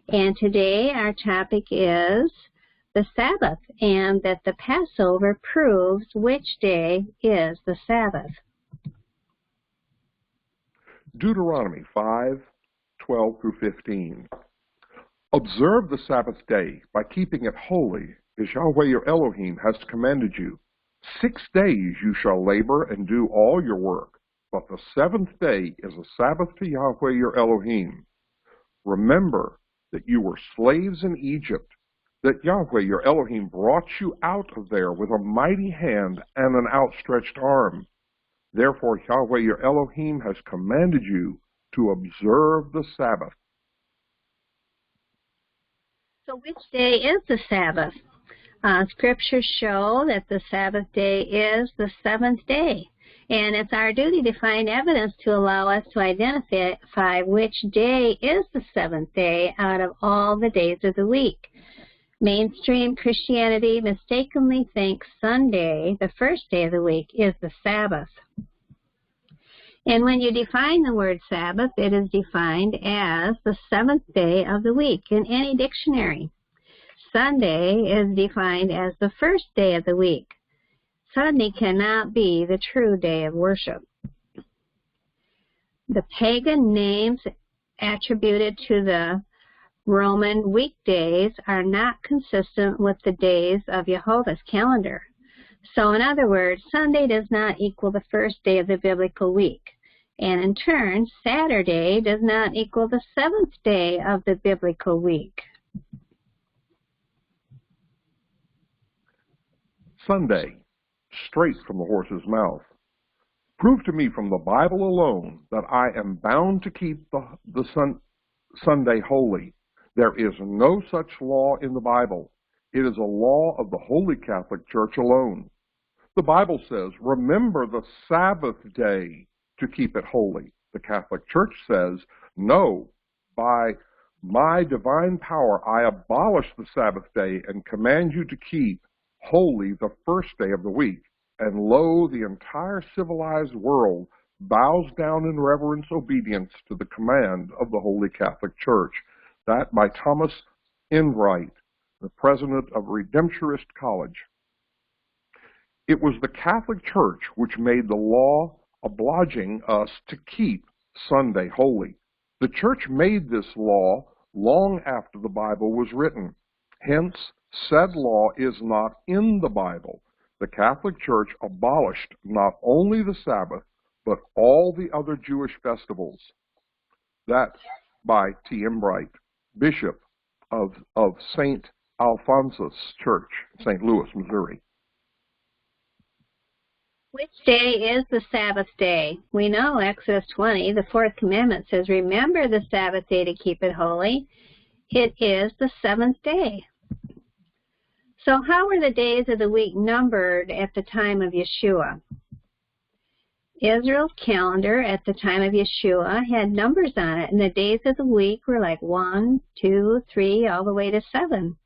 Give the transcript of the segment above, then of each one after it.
And today our topic is the Sabbath, and that the Passover proves which day is the Sabbath. Deuteronomy 5:12 through 15. Observe the Sabbath day by keeping it holy, as Yahweh your Elohim has commanded you. 6 days you shall labor and do all your work, but the 7th day is a Sabbath to Yahweh your Elohim. Remember that you were slaves in Egypt, that Yahweh your Elohim brought you out of there with a mighty hand and an outstretched arm. Therefore Yahweh your Elohim has commanded you to observe the Sabbath. So which day is the Sabbath? Scriptures show that the Sabbath day is the 7th day. And it's our duty to find evidence to allow us to identify which day is the 7th day out of all the days of the week. Mainstream Christianity mistakenly thinks Sunday, the first day of the week, is the Sabbath. And when you define the word Sabbath, it is defined as the 7th day of the week in any dictionary. Sunday is defined as the first day of the week. Sunday cannot be the true day of worship. The pagan names attributed to the Roman weekdays are not consistent with the days of Jehovah's calendar. So in other words, Sunday does not equal the first day of the biblical week. And in turn, Saturday does not equal the 7th day of the biblical week. Sunday, straight from the horse's mouth. Prove to me from the Bible alone that I am bound to keep the Sunday holy. There is no such law in the Bible. It is a law of the Holy Catholic Church alone. The Bible says, remember the Sabbath day to keep it holy. The Catholic Church says, no, by my divine power I abolish the Sabbath day and command you to keep holy the first day of the week. And lo, the entire civilized world bows down in reverence obedience to the command of the Holy Catholic Church. That by Thomas Enright, the president of Redemptorist College. It was the Catholic Church which made the law obliging us to keep Sunday holy. The Church made this law long after the Bible was written. Hence, said law is not in the Bible. The Catholic Church abolished not only the Sabbath, but all the other Jewish festivals. That by T. M. Bright, Bishop of St. Alphonsus Church, St. Louis, Missouri. Which day is the Sabbath day? We know Exodus 20, the 4th commandment says, remember the Sabbath day to keep it holy. It is the 7th day. So how were the days of the week numbered at the time of Yeshua? Israel's calendar at the time of Yeshua had numbers on it, and the days of the week were like 1, 2, 3, all the way to 7.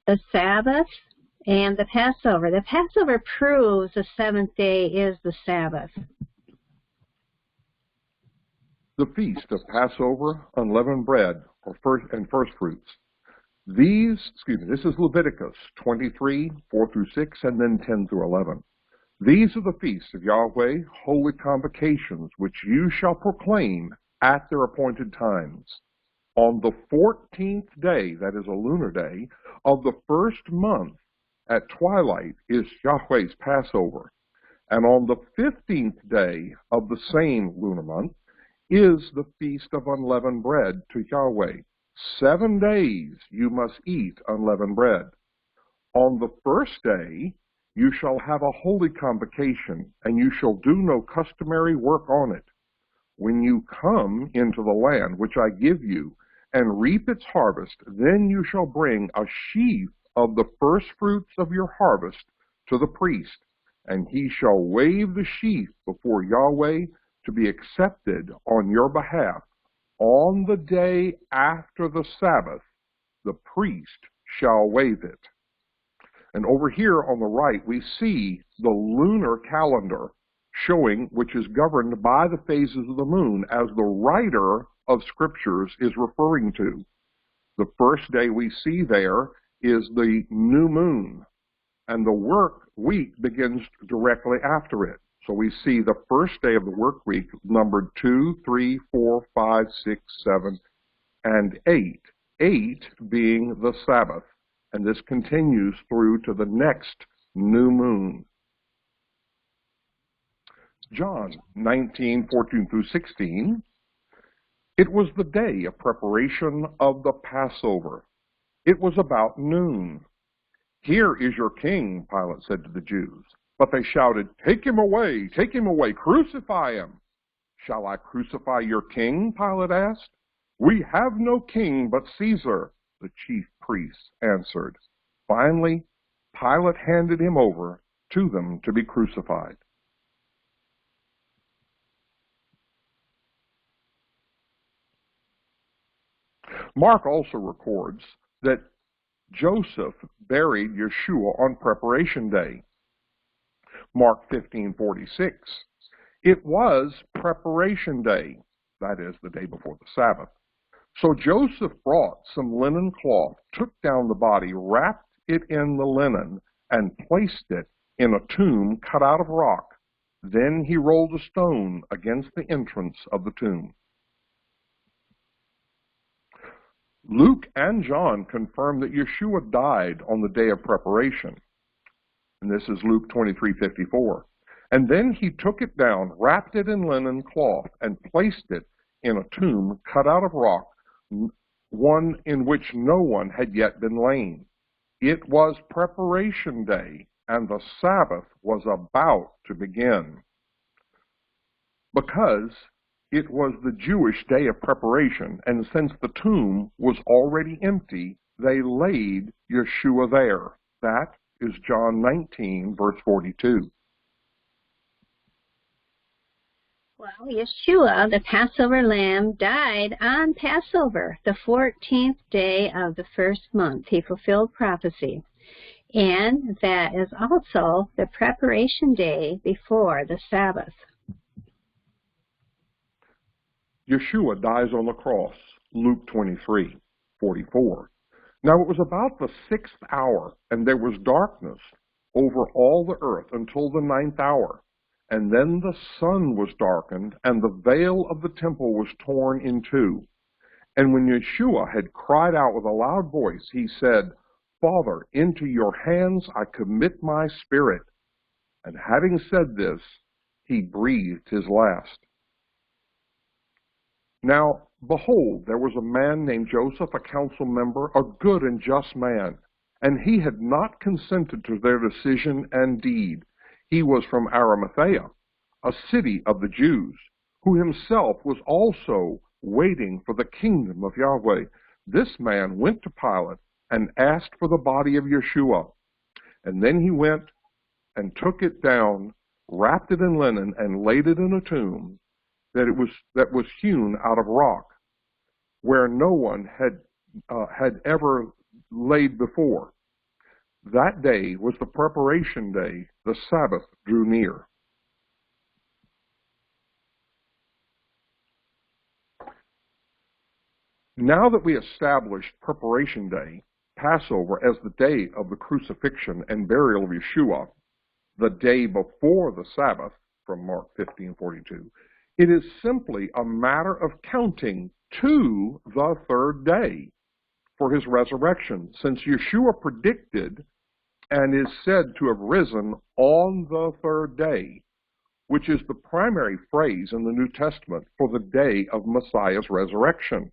The Sabbath and the Passover. The Passover proves the 7th day is the Sabbath. The feast of Passover, unleavened bread, and first fruits. This is Leviticus 23, 4 through 6, and then 10 through 11. These are the feasts of Yahweh, holy convocations, which you shall proclaim at their appointed times. On the 14th day, that is a lunar day, of the first month at twilight is Yahweh's Passover. And on the 15th day of the same lunar month is the feast of unleavened bread to Yahweh. 7 days you must eat unleavened bread. On the first day you shall have a holy convocation, and you shall do no customary work on it. When you come into the land which I give you, and reap its harvest, then you shall bring a sheaf of the first fruits of your harvest to the priest, and he shall wave the sheaf before Yahweh to be accepted on your behalf. On the day after the Sabbath, the priest shall wave it. And over here on the right, we see the lunar calendar showing, which is governed by the phases of the moon, as the writer of Scriptures is referring to. The first day we see there is the new moon, and the work week begins directly after it. So we see the first day of the work week numbered 2, 3, 4, 5, 6, 7, and 8. 8 being the Sabbath, and this continues through to the next new moon. John 19:14 through 16. It was the day of preparation of the Passover. It was about noon. Here is your king, Pilate said to the Jews. But they shouted, take him away, crucify him. Shall I crucify your king? Pilate asked. We have no king but Caesar, the chief priests answered. Finally, Pilate handed him over to them to be crucified. Mark also records that Joseph buried Yeshua on Preparation Day. Mark 15:46. It was Preparation Day, that is, the day before the Sabbath. So Joseph brought some linen cloth, took down the body, wrapped it in the linen, and placed it in a tomb cut out of rock. Then he rolled a stone against the entrance of the tomb. Luke and John confirm that Yeshua died on the day of preparation. And this is Luke 23:54. And then he took it down, wrapped it in linen cloth, and placed it in a tomb cut out of rock, one in which no one had yet been laid. It was preparation day, and the Sabbath was about to begin. Because it was the Jewish day of preparation, and since the tomb was already empty, they laid Yeshua there. That is John 19, verse 42. Well, Yeshua, the Passover lamb, died on Passover, the 14th day of the first month. He fulfilled prophecy. And that is also the preparation day before the Sabbath. Yeshua dies on the cross, Luke 23:44. Now it was about the 6th hour, and there was darkness over all the earth until the 9th hour. And then the sun was darkened, and the veil of the temple was torn in two. And when Yeshua had cried out with a loud voice, he said, Father, into your hands I commit my spirit. And having said this, he breathed his last. Now, behold, there was a man named Joseph, a council member, a good and just man, and he had not consented to their decision and deed. He was from Arimathea, a city of the Jews, who himself was also waiting for the kingdom of Yahweh. This man went to Pilate and asked for the body of Yeshua. And then he went and took it down, wrapped it in linen, and laid it in a tomb that was hewn out of rock, where no one had ever laid before. That day was the preparation day. The Sabbath drew near. Now that we established preparation day, Passover, as the day of the crucifixion and burial of Yeshua, the day before the Sabbath, from Mark 15:42, it is simply a matter of counting to the third day for his resurrection, since Yeshua predicted and is said to have risen on the third day, which is the primary phrase in the New Testament for the day of Messiah's resurrection.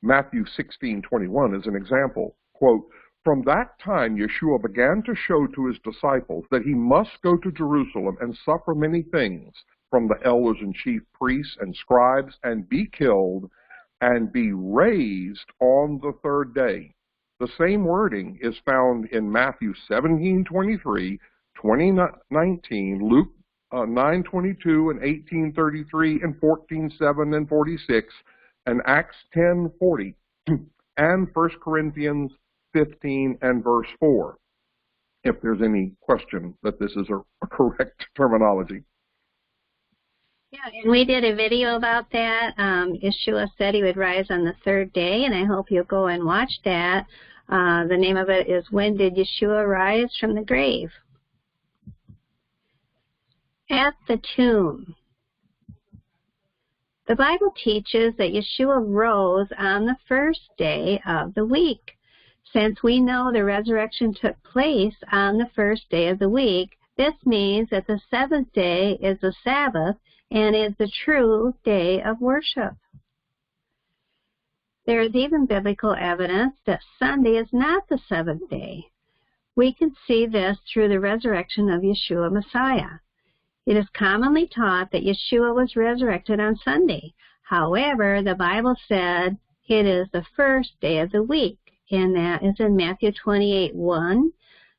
Matthew 16:21 is an example. Quote, From that time Yeshua began to show to his disciples that he must go to Jerusalem and suffer many things from the elders and chief priests and scribes, and be killed, and be raised on the third day. The same wording is found in Matthew 17:23, 20:19, Luke 9:22 and 18:33 and 14:7 and 46, and Acts 10:40, and 1 Corinthians 15 and verse 4, if there's any question that this is a correct terminology. Yeah, and we did a video about that. Yeshua said he would rise on the third day, and I hope you'll go and watch that. The name of it is When Did Yeshua Rise from the Grave? At the tomb. The Bible teaches that Yeshua rose on the first day of the week. Since we know the resurrection took place on the first day of the week, this means that the seventh day is the Sabbath and is the true day of worship. There is even biblical evidence that Sunday is not the seventh day. We can see this through the resurrection of Yeshua Messiah. It is commonly taught that Yeshua was resurrected on Sunday. However, the Bible said it is the first day of the week, and that is in Matthew 28:1.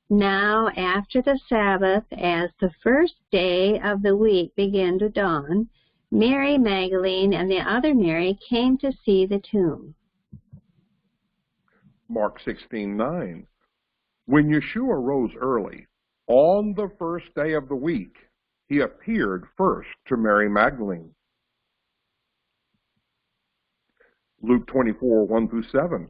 Now, after the Sabbath, as the first day of the week began to dawn, Mary Magdalene and the other Mary came to see the tomb. Mark 16:9. When Yeshua rose early, on the first day of the week, he appeared first to Mary Magdalene. Luke 24:1-7.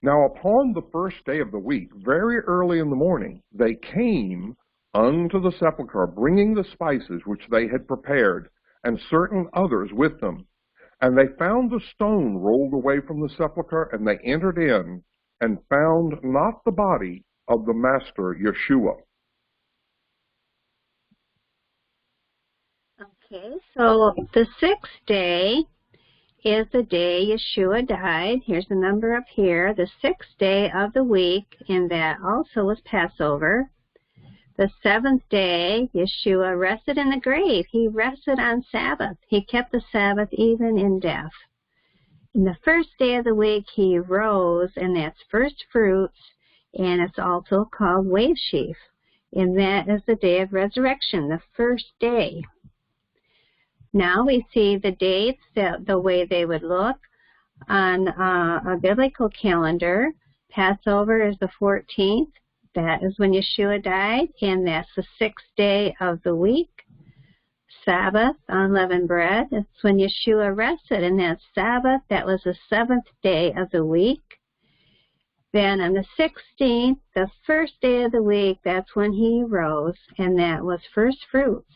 Now upon the first day of the week, very early in the morning, they came unto the sepulchre, bringing the spices which they had prepared, and certain others with them. And they found the stone rolled away from the sepulchre, and they entered in, and found not the body of the Master Yeshua. Okay, so the sixth day is the day Yeshua died. Here's the number up here, the sixth day of the week, and that also was Passover. The seventh day, Yeshua rested in the grave. He rested on Sabbath. He kept the Sabbath even in death. In the first day of the week, he rose, and that's first fruits, and it's also called wave sheaf. And that is the day of resurrection, the first day. Now we see the dates, the way they would look on a biblical calendar. Passover is the 14th. That is when Yeshua died, and that's the sixth day of the week. Sabbath, unleavened bread, that's when Yeshua rested, and that's Sabbath. That was the seventh day of the week. Then on the 16th, the first day of the week, that's when he rose, and that was first fruits.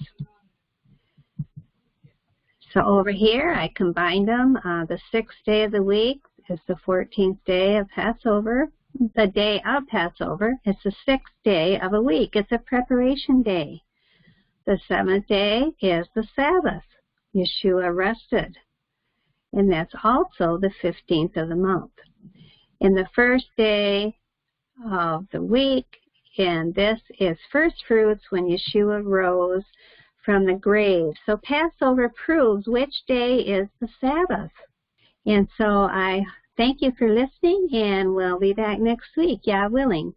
So over here, I combined them. The sixth day of the week is the 14th day of Passover. The day of Passover is the sixth day of a week. It's a preparation day. The seventh day is the Sabbath. Yeshua rested. And that's also the 15th of the month. And the first day of the week, and this is first fruits when Yeshua rose from the grave. So Passover proves which day is the Sabbath. And so I thank you for listening, and we'll be back next week, Yah willing.